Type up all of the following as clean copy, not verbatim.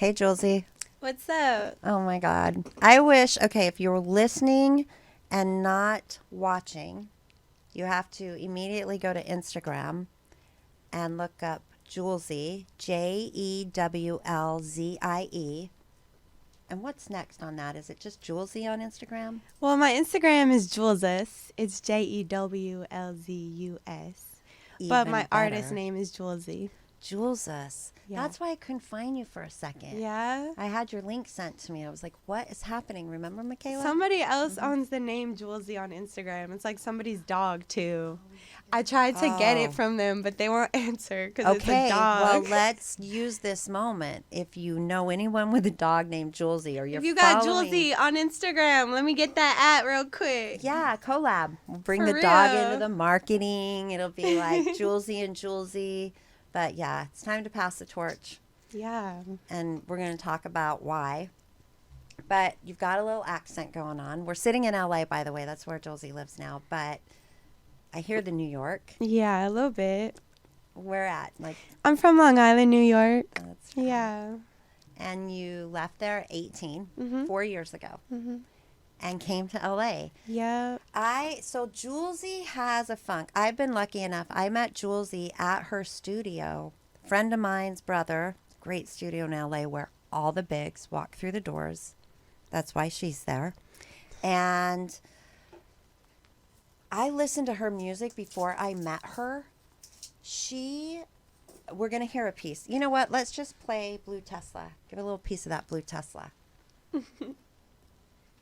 Hey, Jewlzie. What's up? Oh my God. I wish, okay, if you're listening and not watching, you have to immediately go to Instagram and look up Jewlzie, Jewlzie. And what's next on that? Is it just Jewlzie on Instagram? Well, my Instagram is Jewlzus. It's Jewlzus. But Even my better. artist name is Jewlzie. Jewlzus. Yeah. That's why I couldn't find you for a second. Yeah. I had your link sent to me. I was like, what is happening? Remember, Michaela? Somebody else owns the name Jewlzie on Instagram. It's like somebody's dog, too. I tried to get it from them, but they won't answer because it's a dog. Well, let's use this moment. If you know anyone with a dog named Jewlzie or you're If you got following... Jewlzie on Instagram, let me get that at real quick. Yeah, collab. We'll bring For the dog real. into the marketing. It'll be like Jewlzie and Jewlzie. But yeah, it's time to pass the torch. Yeah. And we're going to talk about why. But you've got a little accent going on. We're sitting in LA, by the way. That's where Jewlzie lives now. But I hear the New York. Yeah, a little bit. Where at? Like, I'm from Long Island, New York. that's right. Yeah. And you left there at 18, Mhm. 4 years ago, Mhm. and came to LA. Yeah. So Jewlzie has a funk. I've been lucky enough. I met Jewlzie at her studio. Friend of mine's brother, great studio in LA where all the bigs walk through the doors. That's why she's there. And I listened to her music before I met her. We're going to hear a piece. You know what? Let's just play Blue Tesla. Give a little piece of that Blue Tesla.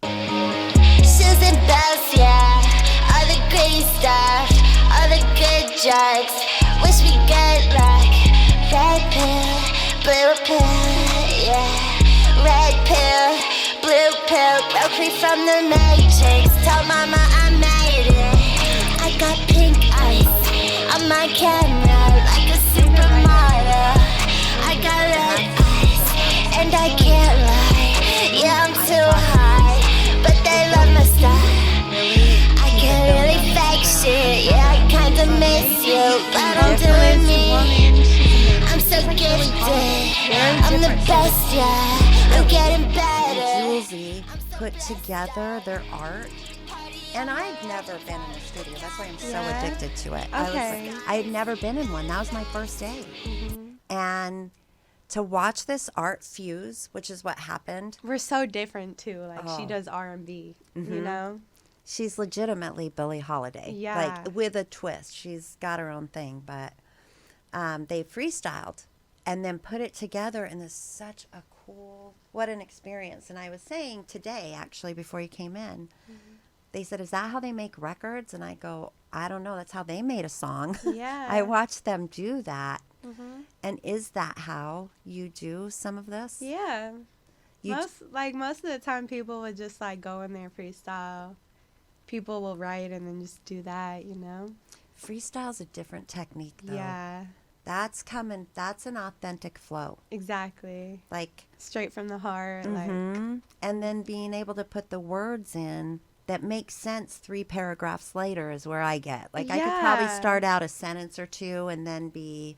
Shoes and bells, yeah. All the great stuff, all the good drugs. Wish we get like red pill, blue pill, yeah. Red pill, blue pill. Broke free from the matrix. Tell mama I made it. I got pink ice on my camera like a supermodel. I got red eyes and I can't lie. Yeah, I'm too high, but they love my style. I can't really fake shit. Yeah, I kinda miss you, but I'm doing me. I'm so gifted. I'm the best, yeah. I'm getting better. Jewlzie put together their art. And I've never been in a studio. That's why I'm so Yeah? addicted to it. Okay. I had never been in one. That was my first day. And to watch this art fuse, which is what happened, We're so different too. Like she Oh. does R&B, you Mhm. know? she's legitimately Billie Holiday. Yeah. Like with a twist. She's got her own thing. But they freestyled and then put it together. And it's such a cool, what an experience. And I was saying today, actually, before you came in, they said, is that how they make records? And I go, I don't know. That's how they made a song. Yeah. I watched them do that. Mhm. And is that how you do some of this? Yeah. You Most of the time people would just like go in there freestyle. People will write and then just do that, you know? freestyle's a different technique, though. Yeah. That's an authentic flow. Exactly. Like, Straight from the heart. Like and then being able to put the words in that make sense 3 paragraphs later is where I get. Like, I could probably Yeah. start out a sentence or two and then be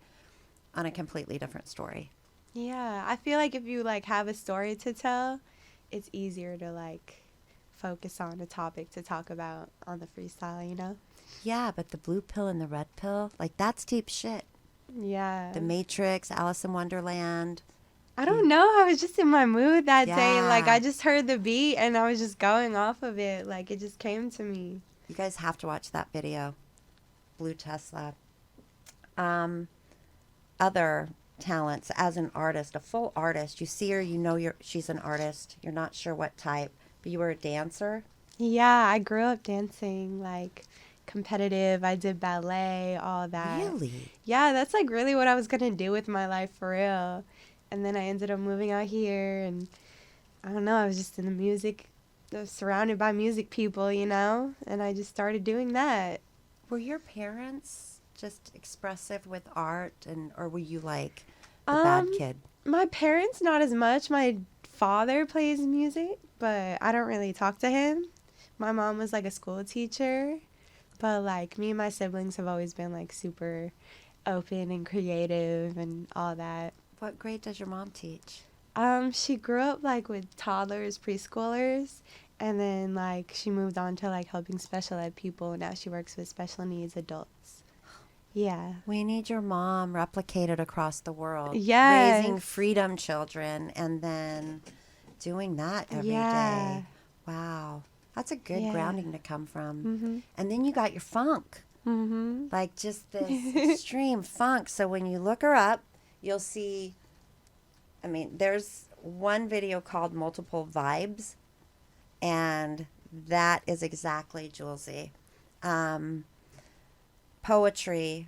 on a completely different story. yeah, I feel like if you like have a story to tell, it's easier to like focus on a topic to talk about on the freestyle, you know? Yeah, but the blue pill and the red pill, like, that's deep shit. Yeah. The Matrix, Alice in Wonderland. I don't know. I was just in my mood that day. Like, Yeah. I just heard the beat and I was just going off of it. Like, it just came to me. You guys have to watch that video. Blue Tesla. Other talents as an artist, a full artist. You see her, you know she's an artist. You're not sure what type, but you were a dancer. Yeah, I grew up dancing, like, competitive. I did ballet, all that. Really? Yeah, that's, like, really what I was going to do with my life for real. And then I ended up moving out here, and I don't know, I was just in the music, surrounded by music people, you know? And I just started doing that. Were your parents just expressive with art, or were you like the bad kid? My parents, not as much. My father plays music, but I don't really talk to him. My mom was like a school teacher, but like me and my siblings have always been like super open and creative and all that. What grade does your mom teach? She grew up like with toddlers, preschoolers, and then like she moved on to like helping special ed people. Now she works with special needs adults. Yeah. We need your mom replicated across the world. Yes. Raising freedom children and then doing that every day. Yeah. Wow. That's a good Yeah. grounding to come from. Mm-hmm. And then you got your funk. Mm-hmm. Like just this extreme funk. So when you look her up, you'll see, I mean, there's one video called Multiple Vibes, and that is exactly Jewlzie. Poetry,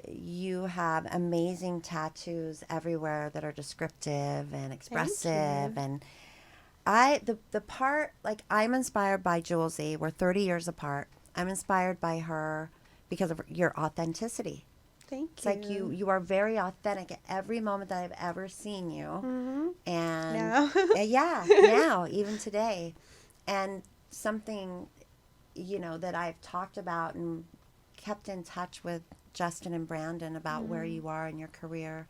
you have amazing tattoos everywhere that are descriptive and expressive. And the part, like, I'm inspired by Jewlzie. We're 30 years apart. I'm inspired by her because of your authenticity. Thank It's you. like you are very authentic at every moment that I've ever seen you. Mm-hmm. And Now. yeah, now, even today. And something, that I've talked about and kept in touch with Justin and Brandon about where you are in your career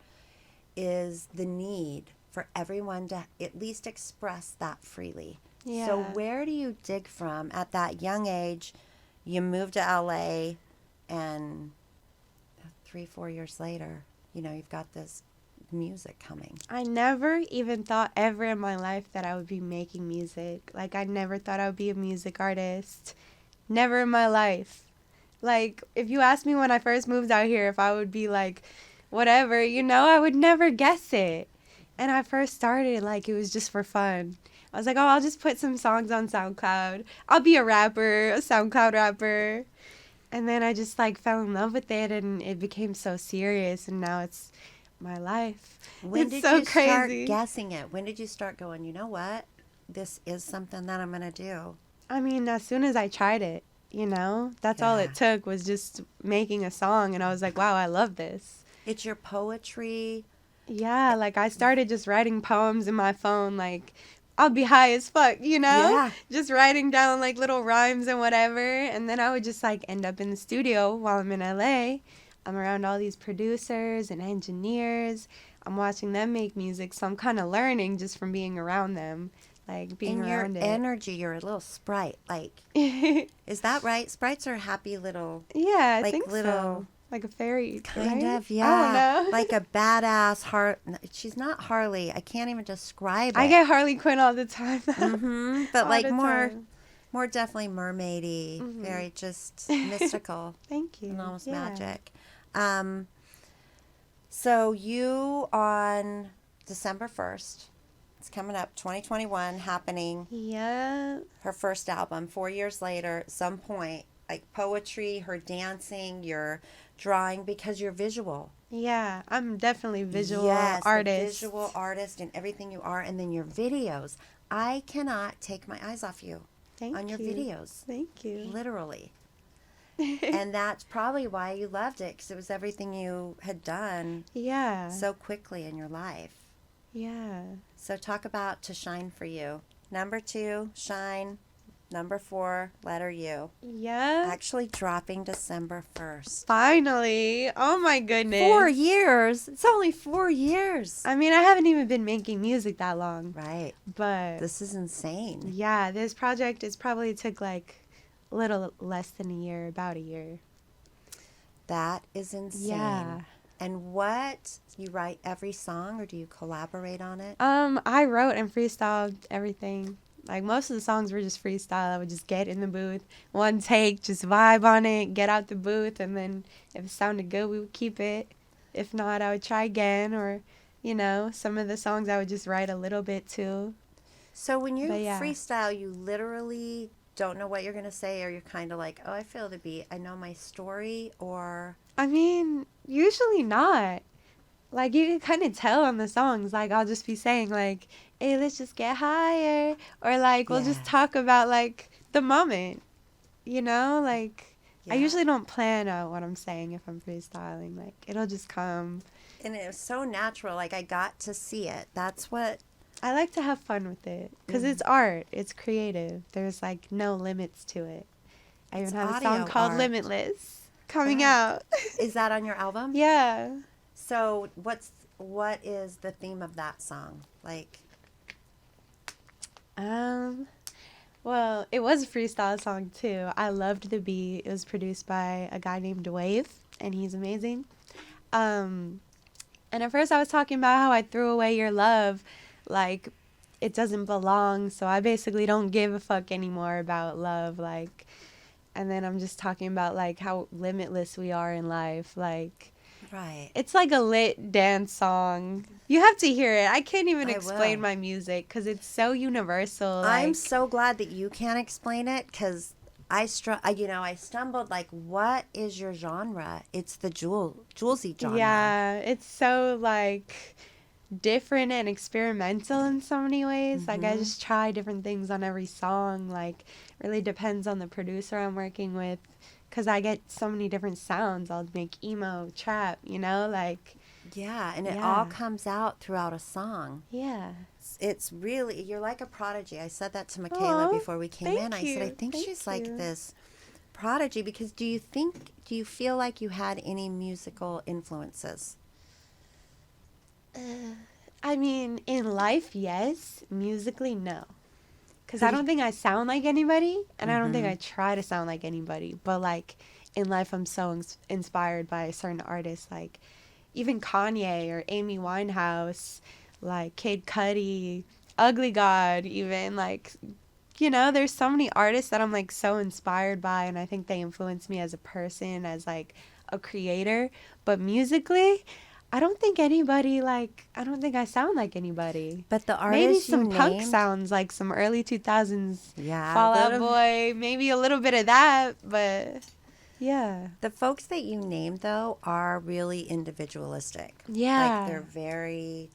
is the need for everyone to at least express that freely. Yeah. So where do you dig from at that young age? You moved to LA, and 3-4 years later, you've got this music coming. I never even thought ever in my life that I would be making music. Like, I never thought I would be a music artist. Never in my life. Like, if you asked me when I first moved out here if I would be like, whatever, I would never guess it. And I first started, like, it was just for fun. I was like, oh, I'll just put some songs on SoundCloud. I'll be a rapper, a SoundCloud rapper. And then I just, like, fell in love with it, and it became so serious, and now it's my life. When It's did so you start crazy. guessing it? When did you start going, you know what? This is something that I'm going to do. I mean, as soon as I tried it, that's all Yeah. it took was just making a song, and I was like, wow, I love this. It's your poetry. Yeah, like I started just writing poems in my phone, like I'll be high as fuck, Yeah. just writing down like little rhymes and whatever, and then I would just like end up in the studio while I'm in LA. I'm around all these producers and engineers. I'm watching them make music, so I'm kind of learning just from being around them, like being And your around it. energy, you're a little sprite. Like, is that right? Sprites are happy little, Yeah, I like think little, so. Like a fairy, kind right? of, yeah. I don't know. Like a badass She's not Harley. I can't even describe it. I get Harley Quinn all the time. Mm-hmm. But All like the more time. definitely mermaidy, Mhm. very just mystical Thank you. and almost Yeah. magic. So you on December 1st, it's coming up, 2021, happening, Yeah. her first album, 4 years later, at some point, like poetry, her dancing, your drawing, because you're visual. Yeah, I'm definitely visual Yes, a artist. visual artist and everything you are. And then your videos. I cannot take my eyes off you Thank on your you. videos. Thank you. Literally. And that's probably why you loved it, because it was everything you had done Yeah. so quickly in your life. Yeah. So talk about To Shine For You. Number 2, Shine. Number 4, Letter U. Yeah. Actually dropping December 1st. Finally. Oh my goodness. 4 years. It's only 4 years. I mean, I haven't even been making music that long. Right. But This is insane. yeah, this project is probably took like a little less than a year, about a year. That is insane. Yeah. And what, you write every song or do you collaborate on it? I wrote and freestyled everything. Like most of the songs were just freestyle. I would just get in the booth, one take, just vibe on it, get out the booth, and then if it sounded good, we would keep it. If not, I would try again, or, some of the songs I would just write a little bit too. So when you But yeah. freestyle, you literally don't know what you're going to say, or you're kind of like, oh, I feel the beat. I know my story, or... I mean, usually not. Like, you can kind of tell on the songs. Like, I'll just be saying, like, hey, let's just get higher. Or, like, we'll just Yes. talk about, like, the moment. Like, Yeah. I usually don't plan out what I'm saying if I'm freestyling. Like, it'll just come. And it was so natural. Like, I got to see it. That's what... I like to have fun with it. Because Mm. it's art. It's creative. There's, like, no limits to it. I It's even have a audio song called art. Limitless coming Right. out. Is that on your album? Yeah. So what's what is the theme of that song? Like, Well, it was a freestyle song too. I loved the beat. It was produced by a guy named Wave, and he's amazing. And at first I was talking about how I threw away your love, like it doesn't belong, so I basically don't give a fuck anymore about love, like, and then I'm just talking about like how limitless we are in life, like, right. it's like a lit dance song. You have to hear it. I can't even I explain will. my music because it's so universal. I'm like- so glad that you can't explain it because I stumbled like, what is your genre? It's the Jewlzie genre. Yeah, it's so like different and experimental in so many ways. Like I just try different things on every song. Like really depends on the producer I'm working with because I get so many different sounds. I'll make emo, trap, like Yeah, and it Yeah. all comes out throughout a song. yeah. It's really, you're like a prodigy. I said that to Michaela Aw, before we came in. I said, I you. think Thank she's like you. this prodigy because do you feel like you had any musical influences? I mean, in life, yes. Musically, no. Because I Have you- don't think I sound like anybody, and I don't think I try to sound like anybody. But, like, in life, I'm so inspired by certain artists, like even Kanye or Amy Winehouse, like Kid Cudi, Ugly God, even, like, there's so many artists that I'm, like, so inspired by, and I think they influence me as a person, as, like, a creator. But musically, I don't think I don't think I sound like anybody. But the Maybe artists some you punk named, sounds, like some early 2000s yeah, Fall Out little- Boy, maybe a little bit of that, but yeah. The folks that you named though are really individualistic. Yeah. like they're very,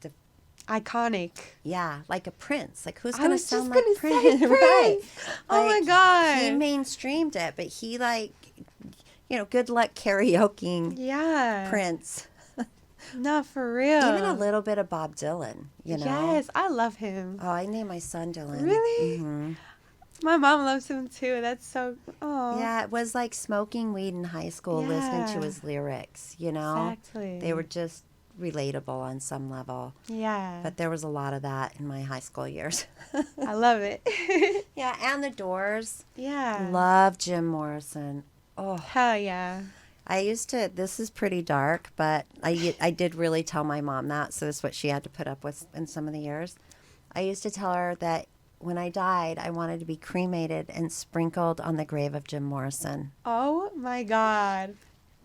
Iconic. like a Prince. Like who's I gonna was sound just like gonna Prince? say Right. Prince. Oh my Like, God. He mainstreamed it, but he good luck karaokeing Yeah. Prince. No, for real. Even a little bit of Bob Dylan, Yes, I love him. Oh, I named my son Dylan. Really? hmm My mom loves him too. That's so. Oh. Yeah, it was like smoking weed in high school, listening to Yeah. his lyrics, Exactly. They were just relatable on some level. Yeah. But there was a lot of that in my high school years. I love it. Yeah, and the Doors. Yeah. Love Jim Morrison. Oh, Hell yeah. I used to, this is pretty dark, but I did really tell my mom that, so this is what she had to put up with in some of the years. I used to tell her that when I died, I wanted to be cremated and sprinkled on the grave of Jim Morrison. Oh my God.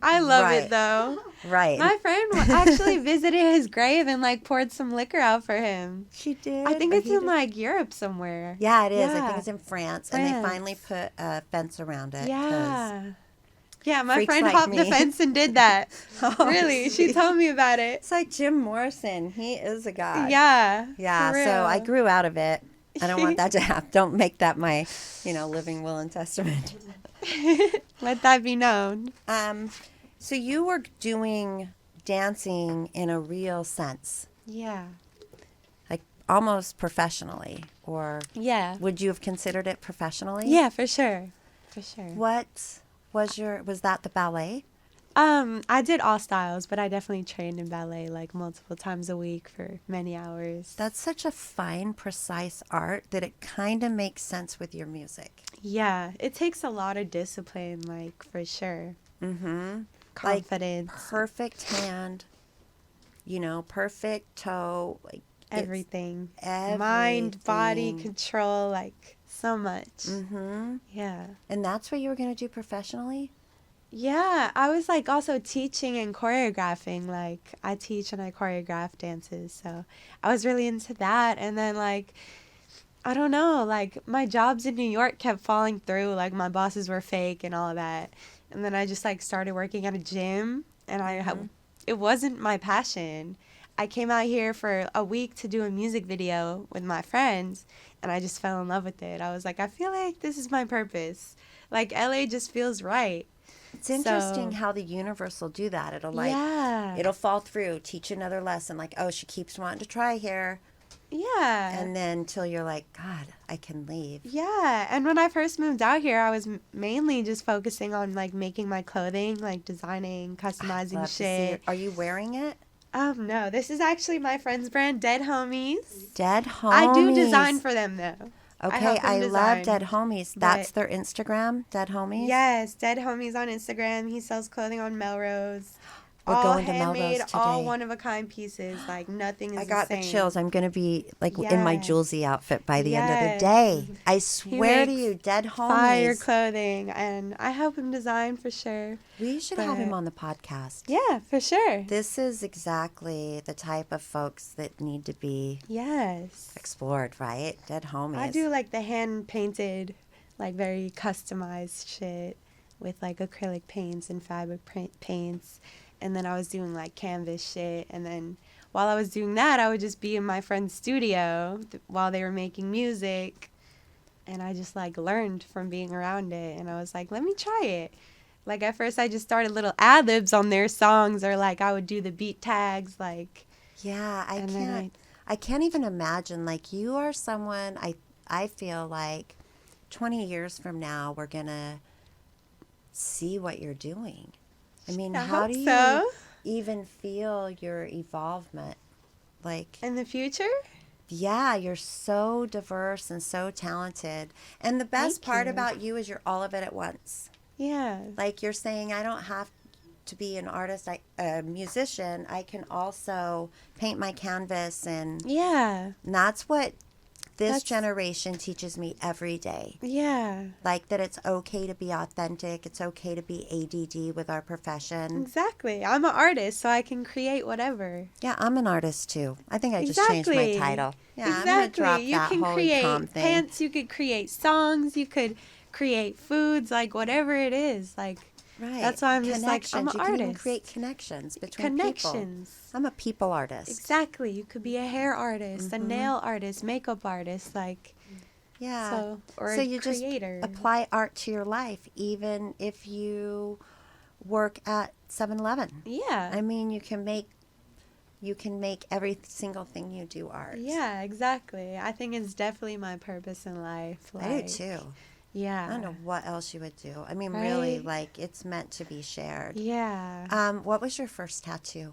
I love Right. it though. Right. My friend actually visited his grave and like poured some liquor out for him. She did. I think or it's he in did? like Europe somewhere. Yeah, it is. I Yeah. think it's in France. And they finally put a fence around it. 'cause- Yeah. Yeah, my freaks friend like hopped the me. fence and did that. Oh, Really, she see. told me about it. It's like Jim Morrison. He is a god. Yeah. Yeah, for so I real. grew out of it. I don't want that to happen. Don't make that my, living will and testament. Let that be known. So you were doing dancing in a real sense, Yeah. like almost professionally, or Yeah. would you have considered it professionally? Yeah, for sure. For sure. What was that the ballet? I did all styles, but I definitely trained in ballet like multiple times a week for many hours. That's such a fine, precise art that it kind of makes sense with your music. Yeah, it takes a lot of discipline, like for sure. Mm-hmm. Confidence, Perfect hand, perfect toe, like it's everything. Mind, body everything. control, like so much. Mm-hmm. Yeah. And that's what you were going to do professionally? Yeah, I was like also teaching and choreographing. Like I teach and I choreograph dances, so I was really into that. And then like I don't know, like my jobs in New York kept falling through. Like my bosses were fake and all of that. And then I just like started working at a gym, and it wasn't my passion. I came out here for a week to do a music video with my friends, and I just fell in love with it. I was like, I feel like this is my purpose. Like LA just feels right. It's interesting So- how the universe will do that. It'll Yeah. it'll fall through, teach another lesson, like, oh, she keeps wanting to try here. Yeah. And then till you're like, God, I can leave. Yeah, and when I first moved out here, I was mainly just focusing on like making my clothing, like designing, I'd customizing love to see shit. it. Are you wearing it? No, this is actually my friend's brand, Dead Homies. Dead Homies. I do design for them though. Okay, I love Dead design, Homies. That's but- their Instagram, Dead Homies? Yes, Dead Homies on Instagram. He sells clothing on Melrose. We're all going to handmade, Melrose all today. one-of-a-kind pieces. Like, nothing is I got the the same. chills. I'm going to be like in my Yes. Jewlzie outfit by the end of Yes. the day. I swear to makes you, Dead Homies. Fire clothing, and I help him design for sure. We should have him but- on the podcast. Yeah, for sure. This is exactly the type of folks that need to be Yes. explored, right? Dead Homies. I do like the hand-painted, like very customized shit with like acrylic paints and fabric paints. And then I was doing like canvas shit. And then while I was doing that, I would just be in my friend's studio while they were making music. And I just like learned from being around it. And I was like, let me try it. Like at first I just started little ad-libs on their songs, or like I would do the beat tags, like. Yeah, And then I can't even imagine. Like, you are someone, I feel like 20 years from now, we're going to see what you're doing. I mean, I how hope do you so. even feel your evolvement? Like, In the future? yeah, you're so diverse and so talented. And the best Thank part you. about you is you're all of it at once. Yeah. Like, you're saying, I don't have to be an artist, a musician. I can also paint my canvas, and Yeah. that's what this That's- generation teaches me every day. Yeah. Like, that it's okay to be authentic. It's okay to be ADD with our profession. Exactly. I'm an artist, so I can create whatever. Yeah, I'm an artist too. I think I just changed my Exactly. title. Yeah, Exactly. I'm gonna drop You that can holy create com thing. pants, you could create songs, you could create foods, like whatever it is. Like Right. That's why I'm just like, I'm Connections. an You can even artist. create connections between people. connections. I'm a people artist. Exactly. You could be a hair artist, a nail artist, makeup artist, like Yeah. so or So a you just creator. apply art to your life, even if you work at 7-Eleven. Yeah. I mean, you can make every single thing you do art. Yeah, exactly. I think it's definitely my purpose in life. I do like, too. Yeah. I don't know what else you would do. I mean, really, Right? like, it's meant to be shared. Yeah. What was your first tattoo?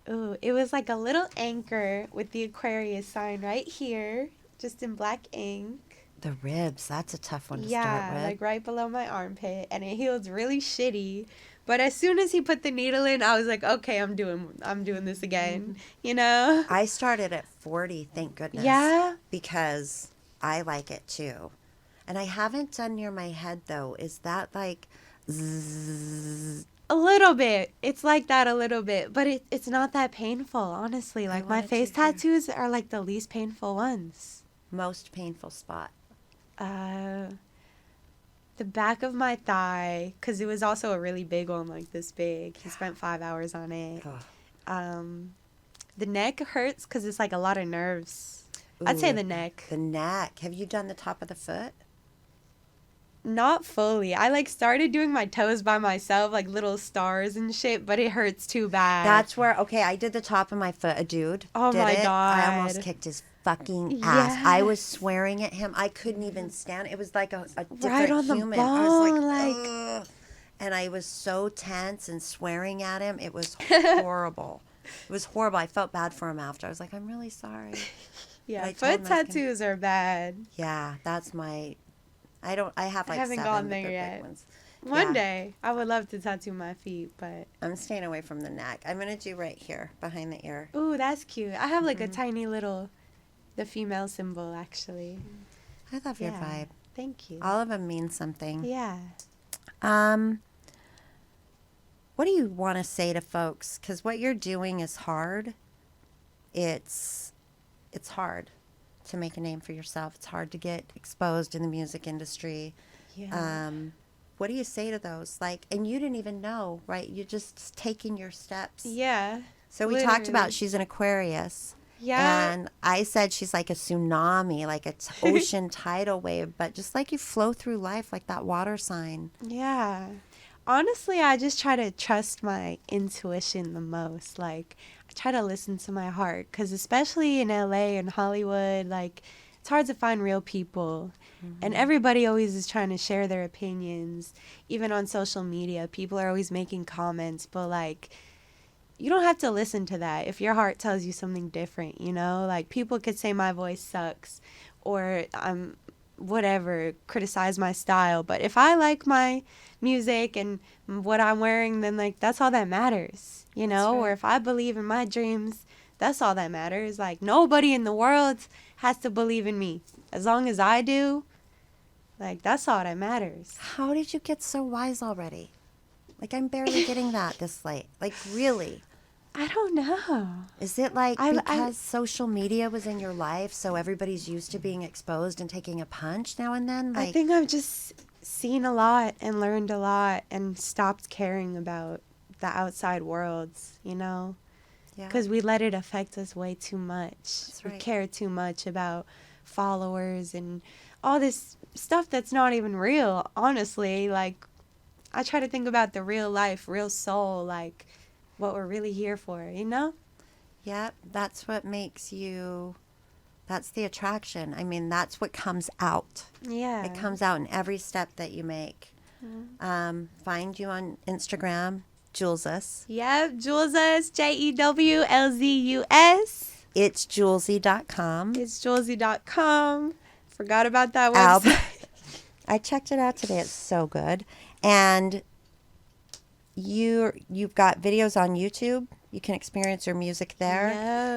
Ooh, it was like a little anchor with the Aquarius sign right here, just in black ink. The ribs. That's a tough one to Yeah, start with. like right below my armpit, and it healed really shitty. But as soon as he put the needle in, I was like, okay, I'm doing this again. You know? I started at 40, thank goodness. Yeah. Because I like it too. And I haven't done near my head, though. Is that like zzz? A little bit. It's like that a little bit, but it's not that painful, honestly. Like my wanted face to hear. tattoos are like the least painful ones. Most painful spot? The back of my thigh, because it was also a really big one, like this big. He spent 5 hours on it. Ugh. The neck hurts because it's like a lot of nerves. I'd say Ooh, the neck. The neck. Have you done the top of the foot? Not fully. I like started doing my toes by myself, like little stars and shit, but it hurts too bad. That's where, okay, I did the top of my foot. A dude Oh did my it. I almost God. kicked his fucking ass. I was Yes. swearing at him. I couldn't even stand. It was like a different Right on the human. I was bone, like, like- ugh. And I was so tense and swearing at him. It was horrible. It was horrible. I felt bad for him after. I was like, I'm really sorry. Yeah, I told foot him I was gonna- tattoos are bad. Yeah, that's my. I have like haven't 7, gone but there they're big yet. ones. One Yeah. day, I would love to tattoo my feet, but I'm staying away from the neck. I'm gonna do right here behind the ear. ooh, that's cute. I have like Mm-hmm. a tiny little, the female symbol actually. I love your Yeah. vibe. Thank you. All of them mean something. Yeah. What do you want to say to folks? Because what you're doing is hard. It's hard to make a name for yourself. It's hard to get exposed in the music industry. Yeah. What do you say to those? Like, and you didn't even know, right? You're just taking your steps. Yeah. So we talked literally. about she's an Aquarius. Yeah. And I said she's like a tsunami, like an ocean tidal wave, but just like you flow through life like that water sign. Yeah. Honestly, I just try to trust my intuition the most. Like, I try to listen to my heart because especially in LA and Hollywood, like, it's hard to find real people. And everybody always is trying to share their opinions. Even on social media, people are always making comments, but like, you don't have to listen to that if your heart tells you something different, you know? Like, people could say my voice sucks or I'm whatever, criticize my style. But if I like my music and what I'm wearing, then, like, that's all that matters, you know? right. Or if I believe in my dreams, that's all that matters. Like, nobody in the world has to believe in me. As long as I do, like, that's all that matters. How did you get so wise already? Like, I'm barely getting that this late. Like, really? I don't know. Is it like I- because social media was in your life, so everybody's used to being exposed and taking a punch now and then? Like, I think I've just seen a lot and learned a lot and stopped caring about the outside worlds, you know? yeah. Because we let it affect us way too much. We right. care too much about followers and all this stuff that's not even real, honestly. Like, I try to think about the real life, real soul, like what we're really here for, you know? Yeah, that's what makes you, that's the attraction. I mean, that's what comes out. Yeah. It comes out in every step that you make. Find you on Instagram, Jewlzus. Yep, Jewlzus, Jewlzus. It's Jewlzie.com. It's Jewlzie.com. Forgot about that website. I checked it out today. It's so good. And you've got videos on YouTube. You can experience her music there.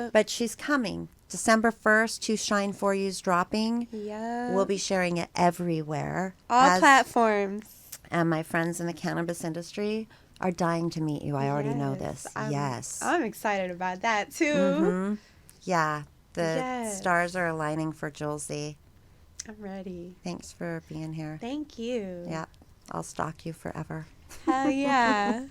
Yep. But she's coming. December 1st, To Shine For You's dropping. Yep. We'll be sharing it everywhere. All platforms. And my friends in the cannabis industry are dying to meet you. I already know this. Yes. I'm excited about that too. Mhm. Yeah. The Yes. stars are aligning for Jewlzie. I'm ready. Thanks for being here. Thank you. Yeah. I'll stalk you forever. Hell yeah.